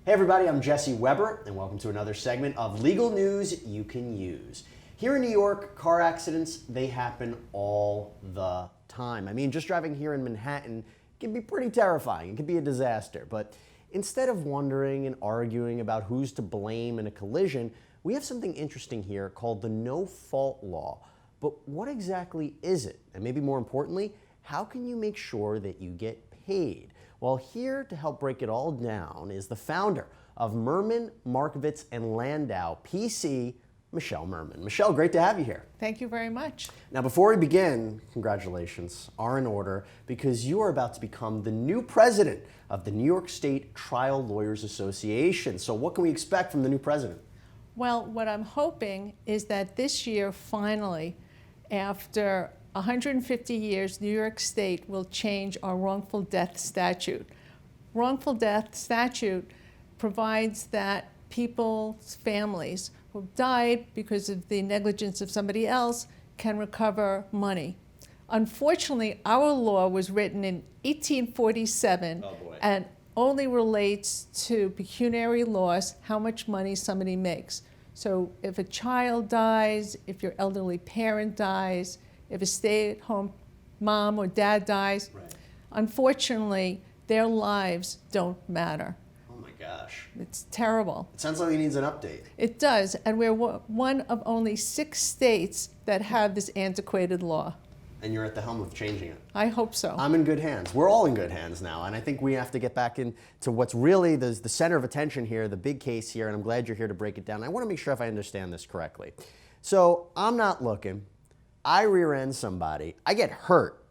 Hey everybody, I'm Jesse Weber, and welcome to another segment of Legal News You Can Use. Here in New York, car accidents, they happen all the time. I mean, just driving here in Manhattan can be pretty terrifying. It can be a disaster. But instead of wondering and arguing about who's to blame in a collision, we have something interesting here called the no-fault law. But what exactly is it? And maybe more importantly, how can you make sure that you get paid? Well, here to help break it all down is the founder of Mirman, Markovitz Landau, PC, Michelle Mirman. Michelle, great to have you here. Thank you very much. Now, before we begin, congratulations are in order because you are about to become the new president of the New York State Trial Lawyers Association. So what can we expect from the new president? Well, what I'm hoping is that this year, finally, after 150 years, New York State will change our wrongful death statute. Wrongful death statute provides that people's families who died because of the negligence of somebody else can recover money. Unfortunately, our law was written in 1847 and only relates to pecuniary loss, how much money somebody makes. So if a child dies, if your elderly parent dies, if a stay-at-home mom or dad dies, unfortunately, their lives don't matter. Oh my gosh. It's terrible. It sounds like it needs an update. It does, and we're one of only 6 states that have this antiquated law. And you're at the helm of changing it. I hope so. I'm in good hands. We're all in good hands now, and I think we have to get back into what's really the center of attention here, the big case here, and I'm glad you're here to break it down. I want to make sure if I understand this correctly. So I'm not looking. I rear-end somebody, I get hurt,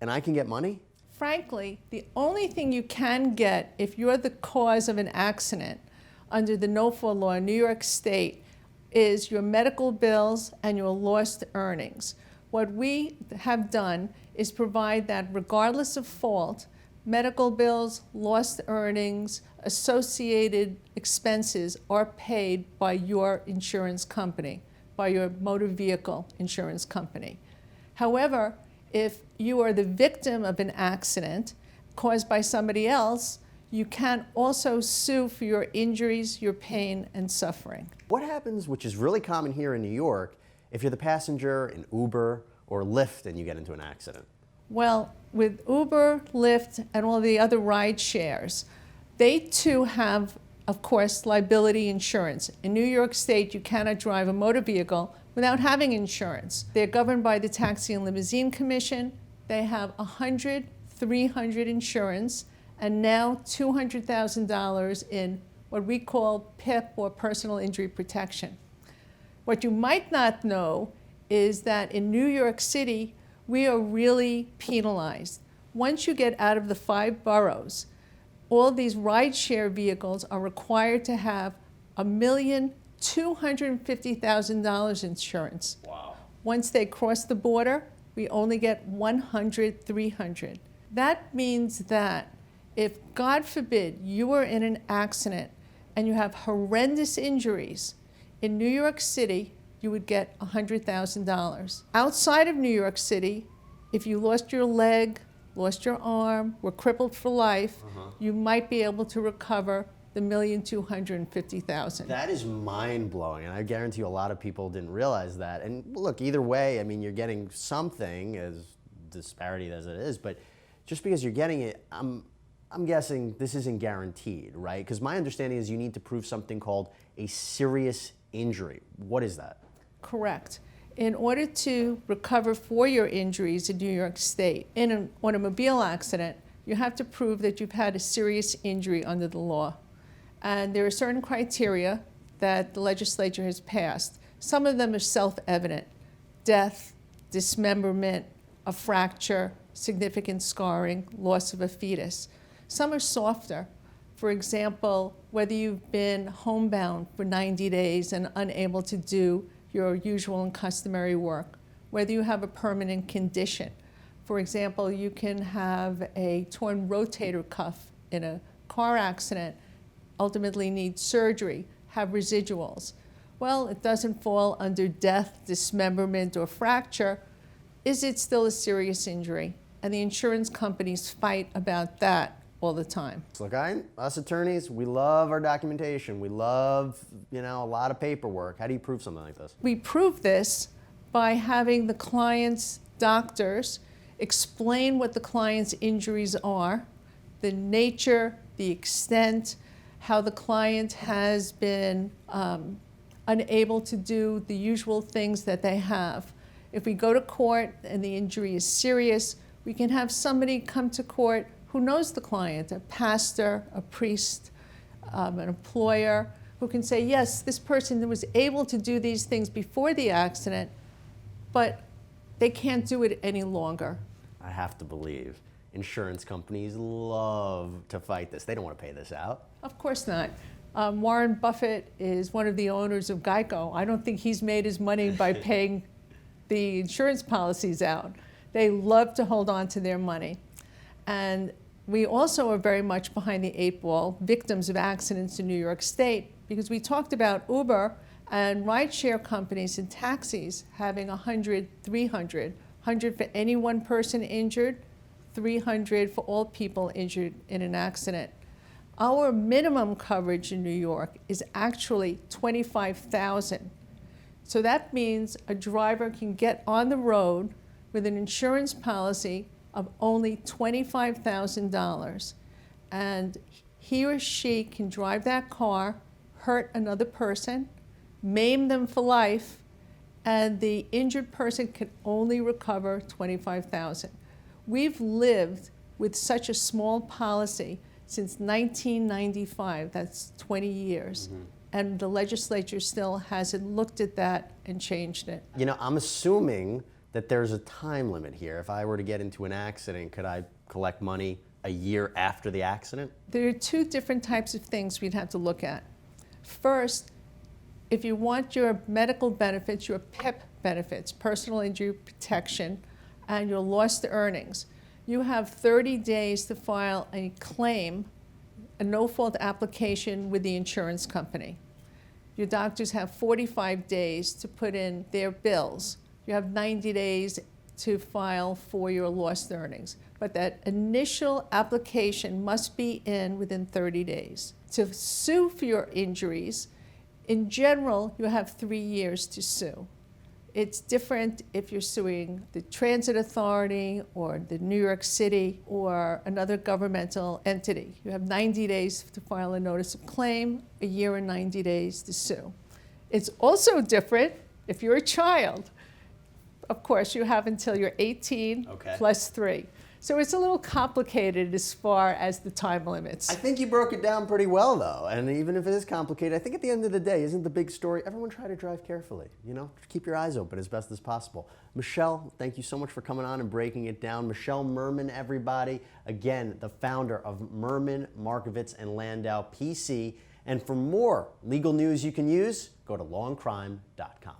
and I can get money? Frankly, the only thing you can get if you're the cause of an accident under the no-fault law in New York State is your medical bills and your lost earnings. What we have done is provide that regardless of fault, medical bills, lost earnings, associated expenses are paid by your insurance company, by your motor vehicle insurance company. However, if you are the victim of an accident caused by somebody else, you can also sue for your injuries, your pain, and suffering. What happens, which is really common here in New York, if you're the passenger in Uber or Lyft and you get into an accident? Well, with Uber, Lyft, and all the other ride shares, they too have, of course, liability insurance. In New York State, you cannot drive a motor vehicle without having insurance. They're governed by the Taxi and Limousine Commission. They have 100, 300 insurance, and now $200,000 in what we call PIP, or personal injury protection. What you might not know is that in New York City, we are really penalized. Once you get out of the 5 boroughs, all these rideshare vehicles are required to have $1,250,000 insurance. Wow. Once they cross the border, we only get 100, 300. That means that if, God forbid, you are in an accident and you have horrendous injuries, in New York City, you would get $100,000. Outside of New York City, if you lost your leg, lost your arm, were crippled for life, you might be able to recover the $1,250,000. That is mind-blowing, and I guarantee you a lot of people didn't realize that. And look, either way, I mean, you're getting something, as disparity as it is, but just because you're getting it, I'm guessing this isn't guaranteed, right? Because my understanding is you need to prove something called a serious injury. What is that? Correct. In order to recover for your injuries in New York State, in an automobile accident, you have to prove that you've had a serious injury under the law. And there are certain criteria that the legislature has passed. Some of them are self-evident: death, dismemberment, a fracture, significant scarring, loss of a fetus. Some are softer. For example, whether you've been homebound for 90 days and unable to do your usual and customary work, whether you have a permanent condition. For example, you can have a torn rotator cuff in a car accident, ultimately need surgery, have residuals. Well, it doesn't fall under death, dismemberment, or fracture. Is it still a serious injury? And the insurance companies fight about that all the time. Look, us attorneys, we love our documentation. We love, a lot of paperwork. How do you prove something like this? We prove this by having the client's doctors explain what the client's injuries are, the nature, the extent, how the client has been unable to do the usual things that they have. If we go to court and the injury is serious, we can have somebody come to court who knows the client, a pastor, a priest, an employer, who can say, yes, this person was able to do these things before the accident, but they can't do it any longer. I have to believe insurance companies love to fight this. They don't want to pay this out. Of course not. Warren Buffett is one of the owners of Geico. I don't think he's made his money by paying the insurance policies out. They love to hold on to their money. And we also are very much behind the eight ball, victims of accidents in New York State, because we talked about Uber and rideshare companies and taxis having 100, 300, 100 for any one person injured, 300 for all people injured in an accident. Our minimum coverage in New York is actually $25,000. So that means a driver can get on the road with an insurance policy of only $25,000. And he or she can drive that car, hurt another person, maim them for life, and the injured person can only recover $25,000. We've lived with such a small policy since 1995, that's 20 years. Mm-hmm. And the legislature still hasn't looked at that and changed it. I'm assuming that there's a time limit here. If I were to get into an accident, could I collect money a year after the accident? There are two different types of things we'd have to look at. First, if you want your medical benefits, your PIP benefits, personal injury protection, and your lost earnings, you have 30 days to file a claim, a no-fault application with the insurance company. Your doctors have 45 days to put in their bills. You have 90 days to file for your lost earnings. But that initial application must be in within 30 days. To sue for your injuries, in general, you have 3 years to sue. It's different if you're suing the transit authority or the New York City or another governmental entity. You have 90 days to file a notice of claim, a year and 90 days to sue. It's also different if you're a child. Of course, you have until you're 18 plus 3. So it's a little complicated as far as the time limits. I think you broke it down pretty well, though. And even if it is complicated, I think at the end of the day, isn't the big story, everyone try to drive carefully, keep your eyes open as best as possible. Michelle, thank you so much for coming on and breaking it down. Michelle Mirman, everybody. Again, the founder of Mirman, Markovitz Landau, PC. And for more legal news you can use, go to lawandcrime.com.